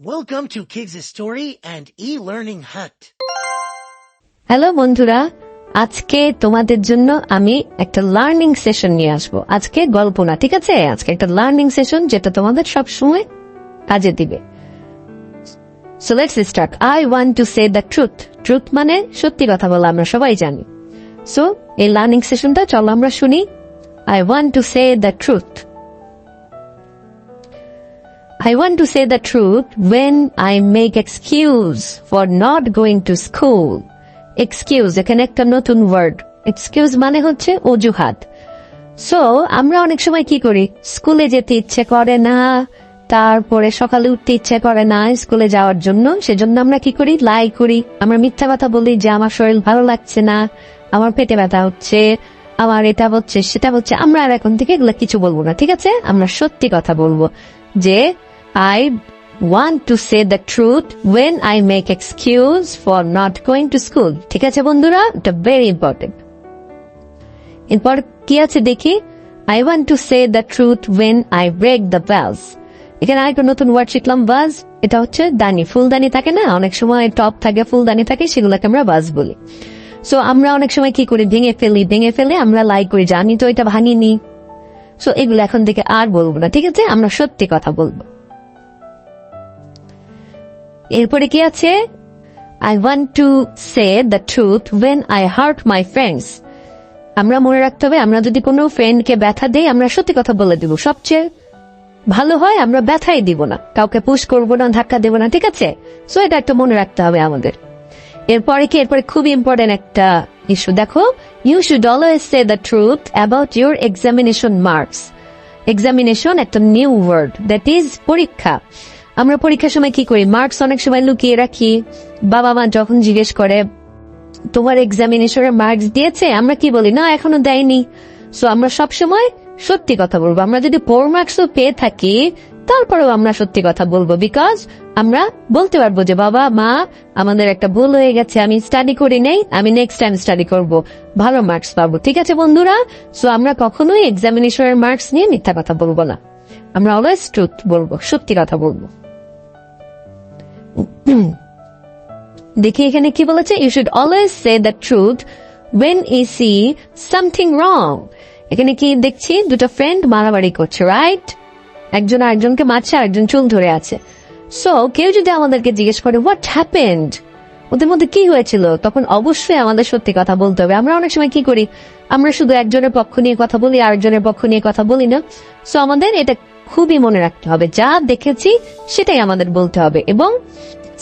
Welcome to Kids' Story and E-Learning Hut. Hello বন্ধুরা, আজকে তোমাদের জন্য আমি একটা লার্নিং সেশন নিয়ে আসবো। আজকে গল্প না, ঠিক আছে? আজকে একটা লার্নিং সেশন যেটা তোমাদের সব সময় কাজে দিবে। So let's start. I want to say the truth. Truth মানে সত্যি কথা বলা, আমরা সবাই জানি। সো এই লার্নিং সেশনটা চলো আমরা শুনি। I want to say the truth. I want to say the truth when I make excuse for not going to school. Excuse, এখানে একটা নতুন ওয়ার্ড। এক্সকিউজ মানে হচ্ছে অজুহাত। সো আমরা অনেক সময় কি করি, স্কুলে যেতে ইচ্ছে করে না, তারপরে সকালে উঠতে ইচ্ছে করে না স্কুলে যাওয়ার জন্য, সেজন্য আমরা কি করি, লাই করি। আমরা মিথ্যা কথা বলি যে আমার শরীর ভালো লাগছে না, আমার পেটে ব্যথা হচ্ছে, আমার এটা হচ্ছে সেটা হচ্ছে। আমরা আর এখন থেকে এগুলো কিছু বলবো না, ঠিক আছে? আমরা সত্যি কথা বলবো যে I want to say the truth when I make excuse for not going to school. ঠিক আছে বন্ধুরা, এটা very important. এরপর কি আছে দেখি, I want to say the truth when I break the vase. এখানে আরেকটা নতুন ওয়ার্ড শিখলাম, ভাজ। এটা হচ্ছে দানি, ফুলদানি থাকে না, অনেক সময় টপ থাকে, ফুলদানি থাকে, সেগুলোকে আমরা ভাজ বলি। সো আমরা অনেক সময় কি করি, ভেঙে ফেলে আমরা লাই করি যে আমি তো এটা ভাঙিনি। সো এগুলো এখন থেকে আর বলবো না, ঠিক আছে? আমরা সত্যি কথা বলবো। এরপরে কি আছে, I want to say the truth when I hurt my friends. আমরা মনে রাখতে হবে, আমরা যদি কোনো ফ্রেন্ডকে ব্যথা দেই, আমরা সত্যি কথা বলে দিব। সবচেয়ে ভালো হয় আমরা ব্যথাই দিব না, কাউকে পুশ করবো না, ধাক্কা দেবো না, ঠিক আছে? সো এটা একটা মনে রাখতে হবে আমাদের। এরপরে খুব ইম্পর্টেন্ট একটা ইস্যু দেখো, you should always say the truth about your examination marks. Examination একটা নিউ ওয়ার্ড, দ্যাট ইজ পরীক্ষা। আমরা পরীক্ষার সময় কি করি, মার্কস অনেক সময় লুকিয়ে রাখি। বাবা মা যখন জিজ্ঞেস করে তোমার এক্সামিনেশনের মার্কস দিয়েছে, আমরা কি বলি, না এখনো দেয়নি। সো আমরা সব সময় সত্যি কথা বলবো। আমরা যদি পোর মার্কসও পেয়ে থাকি, তারপরেও আমরা সত্যি কথা বলবো, বিকজ আমরা বলতে পারবো যে বাবা মা, আমাদের একটা ভুল হয়ে গেছে, আমি স্টাডি করি নাই, আমি নেক্সট টাইম স্টাডি করব, ভালো মার্কস পাবো, ঠিক আছে বন্ধুরা? সো আমরা কখনোই এক্সামিনেশনের মার্কস নিয়ে মিথ্যা কথা বলবো না, আমরা অলওয়েজ ট্রুথ বলবো, সত্যি কথা বলবো। দেখি এখানে কি বলেছে, you should always say the truth when you see something wrong. এখানে কি দেখছি, দুটো ফ্রেন্ড মারামারি করছে, রাইট? একজন আরেকজনকে মারছে, আরেকজন চুল ধরে আছে। সো কেউ যদি আমাদেরকে জিজ্ঞেস করে হোয়াট হ্যাপেন্ড, ওদের মধ্যে কি হয়েছিল, তখন অবশ্যই আমাদের সত্যি কথা বলতে হবে। আমরা অনেক সময় কি করি, আমরা শুধু একজনের পক্ষ নিয়ে কথা বলি, আরেকজনের পক্ষ নিয়ে কথা বলি না। সো আমাদের এটা খুবই মনে রাখতে হবে, যা দেখেছি সেটাই আমাদের বলতে হবে। এবং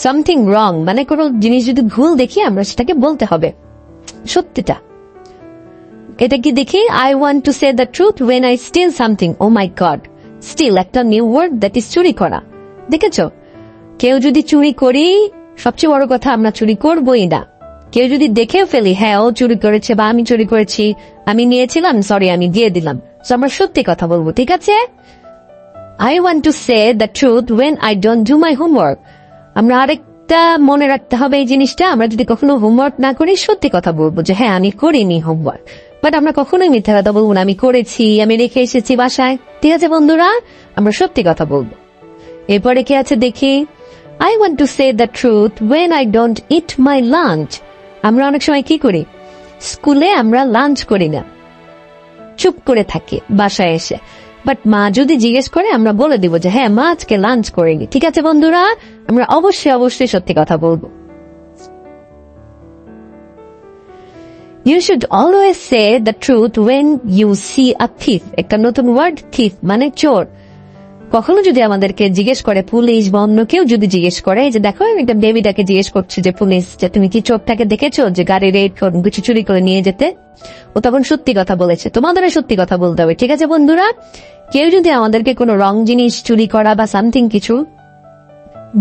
সামথিং রং মানে কোনো জিনিস যদি ভুল দেখি, আমরা সেটাকে বলতে হবে সত্যিটা। এটা কি দেখি, I want to say the truth when I steal something. Oh my god, steal একটা নিউ ওয়ার্ড, দ্যাট ইজ চুরি করা। দেখেছো, কেউ যদি চুরি করি, সবচেয়ে বড় কথা আমরা চুরি করবোই না। কেউ যদি দেখেও ফেলি, হ্যাঁ ও চুরি করেছে বা আমি চুরি করেছি, আমি নিয়েছিলাম, সরি আমি দিয়ে দিলাম, সো আমরা সত্যি কথা বলবো, ঠিক আছে? I want to say the truth when I don't do my homework. আমরা আরেকটা মনে রাখতে হবে এই জিনিসটা, আমরা যদি কখনো হোমওয়ার্ক না করি, সত্যি কথা বলবো যে হ্যাঁ আমি করিনি হোমওয়ার্ক, বাট আমরা কখনোই মিথ্যা কথা বলবো না, আমি করেছি, আমি রেখে এসেছি বাসায়, ঠিক আছে বন্ধুরা? আমরা সত্যি কথা বলবো। এরপরে কি আছে দেখি, I want to say the truth when I don't eat my lunch. আমরা অনেক সময় কি করি, স্কুলে আমরা লাঞ্চ করি না, চুপ করে থাকি বাসায় এসে, বাট মা যদি জিজ্ঞেস করে আমরা বলে দিব যে হ্যাঁ মা আজকে লাঞ্চ করিনি, ঠিক আছে বন্ধুরা? আমরা অবশ্যই সত্যি কথা বলবো। You should always say the truth when you see a thief. একটা নতুন ওয়ার্ড, thief মানে চোর। কখনো যদি আমাদেরকে জিজ্ঞেস করে পুলিশ বা অন্য কেউ যদি জিজ্ঞেস করে, যে দেখো একটা বেবিটাকে জিজ্ঞেস করছে যে পুলিশ, যে তুমি কি চোরটাকে দেখেছো যে গাড়ি রেড কিছু চুরি করে নিয়ে যেতে, ও তখন সত্যি কথা বলেছে। তোমাদের সত্যি কথা বলতে হবে, ঠিক আছে বন্ধুরা? কেউ যদি আমাদেরকে কোনো রং জিনিস চুরি করা বা সামথিং কিছু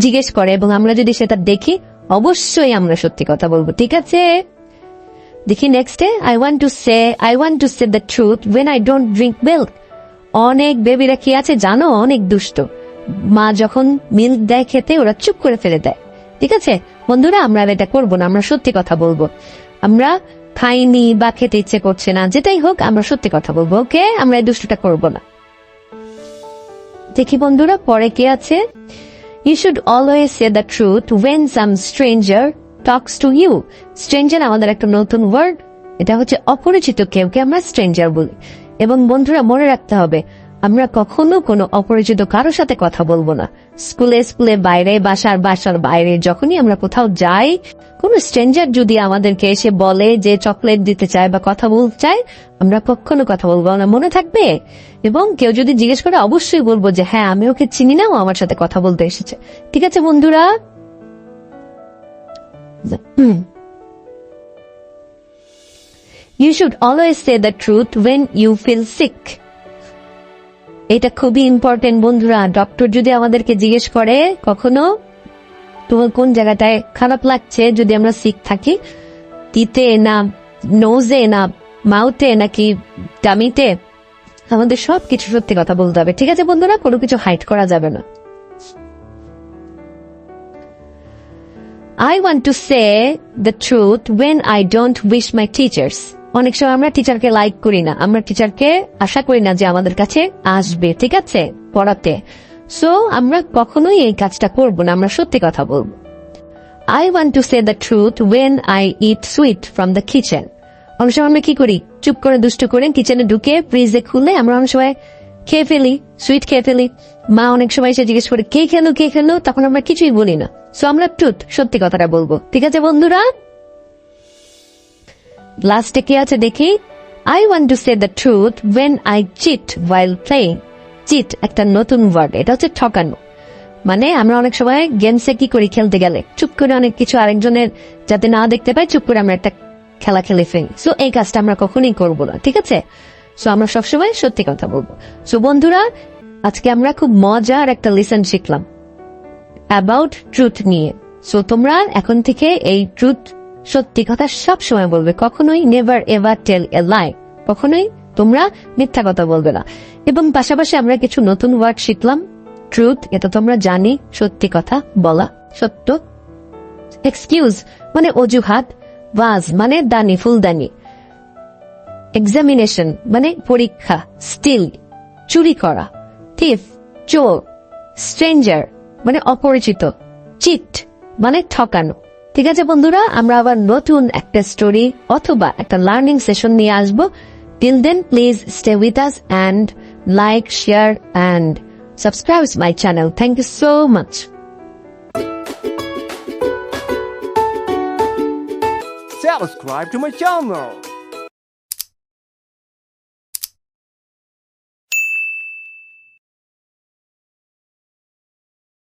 জিজ্ঞেস করে এবং আমরা যদি সেটা দেখি, অবশ্যই আমরা সত্যি কথা বলবো, ঠিক আছে? দেখি নেক্সটে, I want to say the truth when I don't drink milk. অনেক বেবিরা কি আছে জানো, অনেক দুষ্ট। মা যখন মিল্ক দেয় খেতে, ওরা চুপ করে ফেলে দেয়, ঠিক আছে বন্ধুরা? আমরা এটা করবো না, আমরা সত্যি কথা বলবো। আমরা খাইনি বা খেতে ইচ্ছে করছে না, যেটাই হোক আমরা সত্যি কথা বলবো, ওকে? আমরা এই দুষ্টটা করবো না। দেখি বন্ধুরা পরে কি আছে, You should always say the truth when some stranger talks to you. Stranger আমাদের একটা নতুন ওয়ার্ড, এটা হচ্ছে অপরিচিত কেউকে আমরা স্ট্রেঞ্জার বলি। এবং বন্ধুরা মনে রাখতে হবে, আমরা কখনো কোনো অপরিচিত কারোর সাথে কথা বলবো না। স্কুলে বাইরে, বাসার বাইরে যখনই আমরা কোথাও যাই, কোন স্ট্রেঞ্জার যদি আমাদেরকে এসে বলে যে চকলেট দিতে চায় বা কথা বলতে চায়, আমরা কখনো কথা বলবো না, মনে থাকবে। এবং কেউ যদি জিজ্ঞেস করে অবশ্যই বলবো যে হ্যাঁ আমি ওকে চিনি না, ও আমার সাথে কথা বলতে এসেছে। ঠিক আছে বন্ধুরা? You should always say the truth when you feel sick. এটা খুবই ইম্পর্টেন্ট বন্ধুরা। ডক্টর যদি আমাদেরকে জিজ্ঞেস করে কখনো তোমার কোন জায়গাটায় খারাপ লাগছে, যদি আমরা সিক থাকি, তিতে না নোজে না মাউথে নাকি টামিতে, আমাদের সবকিছু সত্যি কথা বলতে হবে। ঠিক আছে বন্ধুরা, কোনো কিছু হাইড করা যাবে না। I want to say the truth when I don't wish my teachers. অনেক সময় আমরা টিচারকে লাইক করি না, আমরা টিচারকে আশা করি না যে আমাদের কাছে আসবে, ঠিক আছে, পড়াতে। সো আমরা কখনোই এই কাজটা করব না, আমরা সত্যি কথা বলবো। I want to say the truth when I eat sweet from the kitchen. অনেক সময় আমরা কি করি, চুপ করে দুষ্ট করে কিচেনে ঢুকে ফ্রিজে খুলে আমরা অনেক সময় খেয়ে ফেলি, সুইট খেয়ে ফেলি। মা অনেক সময় এসে জিজ্ঞেস করে কে খেলো, তখন আমরা কিছুই বলি না। সো আমরা ট্রুথ, সত্যি কথাটা বলবো। ঠিক আছে বন্ধুরা? লাস্টে কি আছে দেখি। I want to say the truth when I cheat while playing. Cheat একটা নতুন ওয়ার্ড, এটা হচ্ছে ঠকানো। মানে আমরা অনেক সময় গেমসে কি করি, খেলতে গেলে চুপ করে অনেক কিছু আরেকজনের যাতে না দেখতে পাই, চুপ করে আমরা একটা খেলা খেলে ফেলি। সো এই কাজটা আমরা কখনোই করবো না, ঠিক আছে? সো আমরা সবসময় সত্যি কথা বলবো। সো বন্ধুরা, আজকে আমরা খুব মজার একটা লেসন শিখলাম অ্যাবাউট ট্রুথ নিয়ে। সো তোমরা এখন থেকে এই ট্রুথ, সত্যি কথা সব সময় বলবে, কখনোই নেভার এভার টেল এ লাই, কখনোই তোমরা মিথ্যা কথা বলবে না। এবং পাশাপাশি আমরা কিছু নতুন ওয়ার্ড শিখলাম। ট্রুথ, এটা তোমরা জানি, সত্যি কথা বলা, সত্য। এক্সকিউজ মানে অজুহাত। ওয়াজ মানে দানি, ফুলদানি। এক্সামিনেশন মানে পরীক্ষা। স্টিল চুরি করা। থিফ চোর। স্ট্রেঞ্জার মানে অপরিচিত। চিট মানে ঠকানো। ঠিক আছে বন্ধুরা, আমরা আবার নতুন একটা স্টোরি অথবা একটা লার্নিং সেশন নিয়ে আসবো। Till then please stay with us and like, share and subscribe to my channel. Thank you so much. Subscribe to my channel.